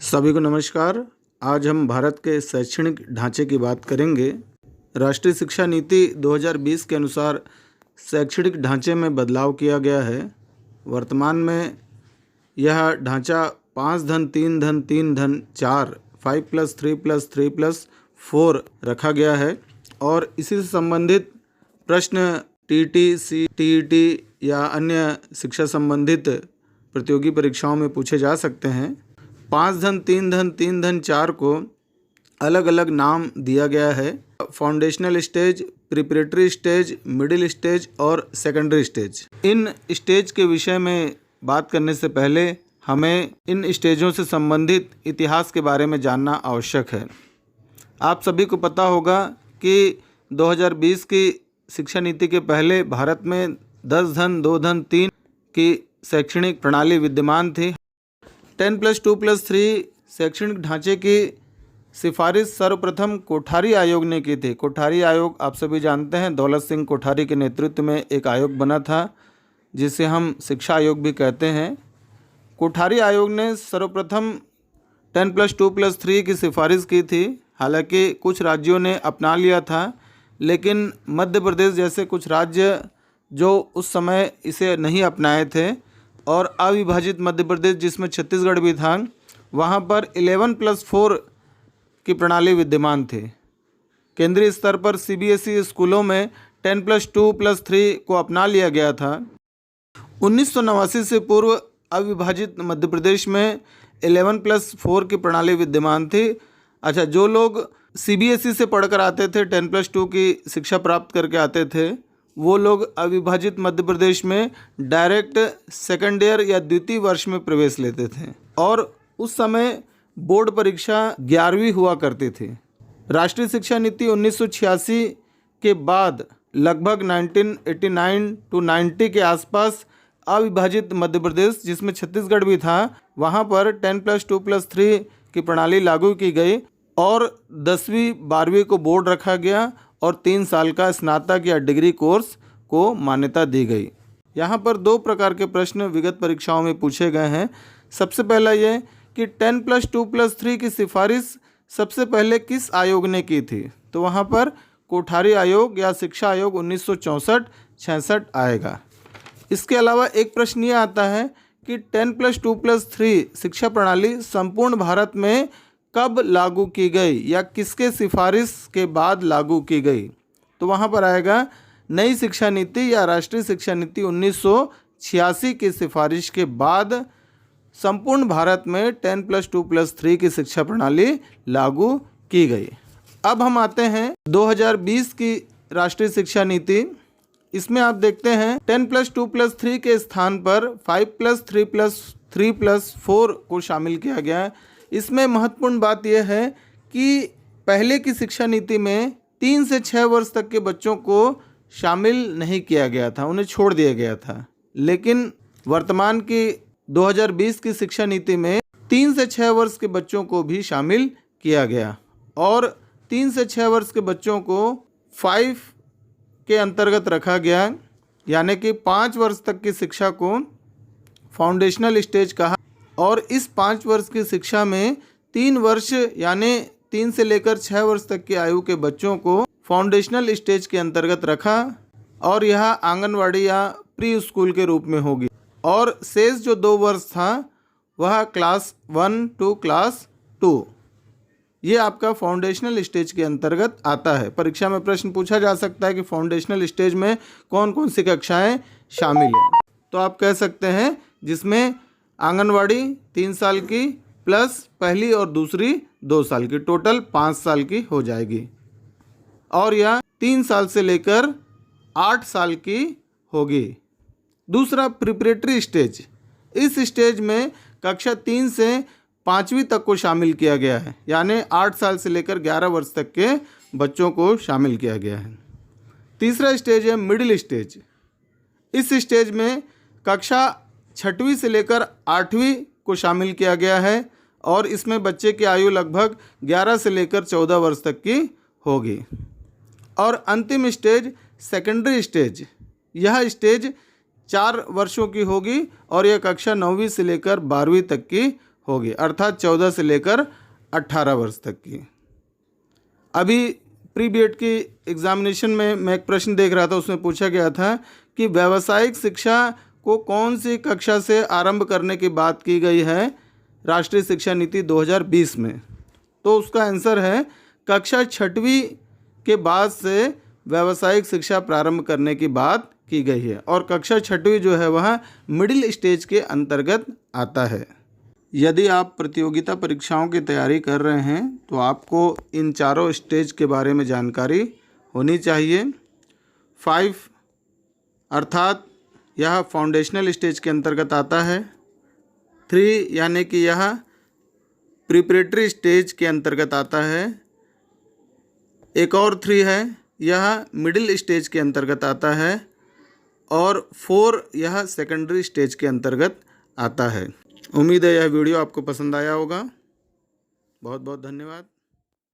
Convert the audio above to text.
सभी को नमस्कार। आज हम भारत के शैक्षणिक ढांचे की बात करेंगे। राष्ट्रीय शिक्षा नीति 2020 के अनुसार शैक्षणिक ढांचे में बदलाव किया गया है। वर्तमान में यह ढांचा 5-3-3-4 5+3+3+4 रखा गया है और इसी से संबंधित प्रश्न टीटी, सीटीईटी या अन्य शिक्षा संबंधित प्रतियोगी परीक्षाओं में पूछे जा सकते हैं। 5-3-3-4 को अलग अलग नाम दिया गया है: foundational stage, preparatory stage, middle stage और सेकेंडरी स्टेज। इन स्टेज के विषय में बात करने से पहले हमें इन स्टेजों से संबंधित इतिहास के बारे में जानना आवश्यक है। आप सभी को पता होगा कि 2020 की शिक्षा नीति के पहले भारत में 10-2-3 की शैक्षणिक प्रणाली विद्यमान थी। 10+2+3 शैक्षणिक ढांचे की सिफारिश सर्वप्रथम कोठारी आयोग ने की थी। कोठारी आयोग आप सभी जानते हैं, दौलत सिंह कोठारी के नेतृत्व में एक आयोग बना था जिसे हम शिक्षा आयोग भी कहते हैं। कोठारी आयोग ने सर्वप्रथम 10+2+3 की सिफारिश की थी। हालांकि कुछ राज्यों ने अपना लिया था, लेकिन मध्य प्रदेश जैसे कुछ राज्य जो उस समय इसे नहीं अपनाए थे और अविभाजित मध्य प्रदेश जिसमें छत्तीसगढ़ भी था, वहाँ पर 11+4 की प्रणाली विद्यमान थी। केंद्रीय स्तर पर सीबीएसई स्कूलों में 10+2+3 को अपना लिया गया था। 1989 से पूर्व अविभाजित मध्य प्रदेश में 11+4 की प्रणाली विद्यमान थी। अच्छा, जो लोग सीबीएसई से पढ़कर आते थे, 10+2 की शिक्षा प्राप्त करके आते थे, वो लोग अविभाजित मध्य प्रदेश में डायरेक्ट सेकेंड ईयर या द्वितीय वर्ष में प्रवेश लेते थे और उस समय बोर्ड परीक्षा 11वीं हुआ करती थी। राष्ट्रीय शिक्षा नीति 1986 के बाद लगभग 1989-90 के आसपास अविभाजित मध्य प्रदेश जिसमें छत्तीसगढ़ भी था, वहाँ पर 10+2+3 की प्रणाली लागू की गई और 10वीं 12वीं को बोर्ड रखा गया और 3 साल का स्नातक या डिग्री कोर्स को मान्यता दी गई। यहाँ पर 2 प्रकार के प्रश्न विगत परीक्षाओं में पूछे गए हैं। सबसे पहला ये कि 10+2+3 की सिफारिश सबसे पहले किस आयोग ने की थी? तो वहाँ पर कोठारी आयोग या शिक्षा आयोग 1964-66 आएगा। इसके अलावा एक प्रश्न ये आता है कि 10+2+3 शिक्षा प्रणाली संपूर्ण भारत में कब लागू की गई या किसके सिफारिश के बाद लागू की गई? तो वहाँ पर आएगा नई शिक्षा नीति या राष्ट्रीय शिक्षा नीति 1986 की सिफारिश के बाद संपूर्ण भारत में 10+2+3 की शिक्षा प्रणाली लागू की गई। अब हम आते हैं 2020 की राष्ट्रीय शिक्षा नीति। इसमें आप देखते हैं 10+2+3 के स्थान पर 5+3+3+4 को शामिल किया गया है। इसमें महत्वपूर्ण बात यह है कि पहले की शिक्षा नीति में 3 से 6 वर्ष तक के बच्चों को शामिल नहीं किया गया था, उन्हें छोड़ दिया गया था। लेकिन वर्तमान की 2020 की शिक्षा नीति में 3 से 6 वर्ष के बच्चों को भी शामिल किया गया और 3 से 6 वर्ष के बच्चों को 5 के अंतर्गत रखा गया, यानी कि 5 वर्ष तक की शिक्षा को फाउंडेशनल स्टेज कहा और इस 5 वर्ष की शिक्षा में 3 वर्ष यानी 3 से लेकर 6 वर्ष तक की आयु के बच्चों को फाउंडेशनल स्टेज के अंतर्गत रखा और यह आंगनवाड़ी या प्री स्कूल के रूप में होगी और शेष जो 2 वर्ष था वह क्लास 1 टू क्लास 2, ये आपका फाउंडेशनल स्टेज के अंतर्गत आता है। परीक्षा में प्रश्न पूछा जा सकता है कि फाउंडेशनल स्टेज में कौन कौन सी कक्षाएं शामिल हैं। तो आप कह सकते हैं जिसमें आंगनवाड़ी 3 साल की प्लस पहली और दूसरी 2 साल की, टोटल 5 साल की हो जाएगी और यह 3 साल से लेकर 8 साल की होगी। दूसरा प्रिपरेटरी स्टेज, इस स्टेज में कक्षा 3 से 5वीं तक को शामिल किया गया है, यानी 8 साल से लेकर 11 वर्ष तक के बच्चों को शामिल किया गया है। तीसरा स्टेज है मिडिल स्टेज। इस स्टेज में कक्षा 6वीं से लेकर 8वीं को शामिल किया गया है और इसमें बच्चे की आयु लगभग 11 से लेकर 14 वर्ष तक की होगी। और अंतिम स्टेज सेकेंडरी स्टेज, यह स्टेज 4 वर्षों की होगी और यह कक्षा 9वीं से लेकर 12वीं तक की होगी, अर्थात 14 से लेकर 18 वर्ष तक की। अभी प्री बीएड की एग्जामिनेशन में मैं एक प्रश्न देख रहा था, उसमें पूछा गया था कि व्यावसायिक शिक्षा को कौन सी कक्षा से आरंभ करने की बात की गई है राष्ट्रीय शिक्षा नीति 2020 में। तो उसका आंसर है कक्षा 6वीं के बाद से व्यावसायिक शिक्षा प्रारंभ करने की बात की गई है, और कक्षा 6वीं जो है वह मिडिल स्टेज के अंतर्गत आता है। यदि आप प्रतियोगिता परीक्षाओं की तैयारी कर रहे हैं तो आपको इन चारों स्टेज के बारे में जानकारी होनी चाहिए। 5 अर्थात यह फाउंडेशनल स्टेज के अंतर्गत आता है। 3 यानी कि यह प्रिपरेटरी स्टेज के अंतर्गत आता है। एक और 3 है, यह मिडिल स्टेज के अंतर्गत आता है, और 4 यह सेकेंडरी स्टेज के अंतर्गत आता है। उम्मीद है यह वीडियो आपको पसंद आया होगा। बहुत बहुत धन्यवाद।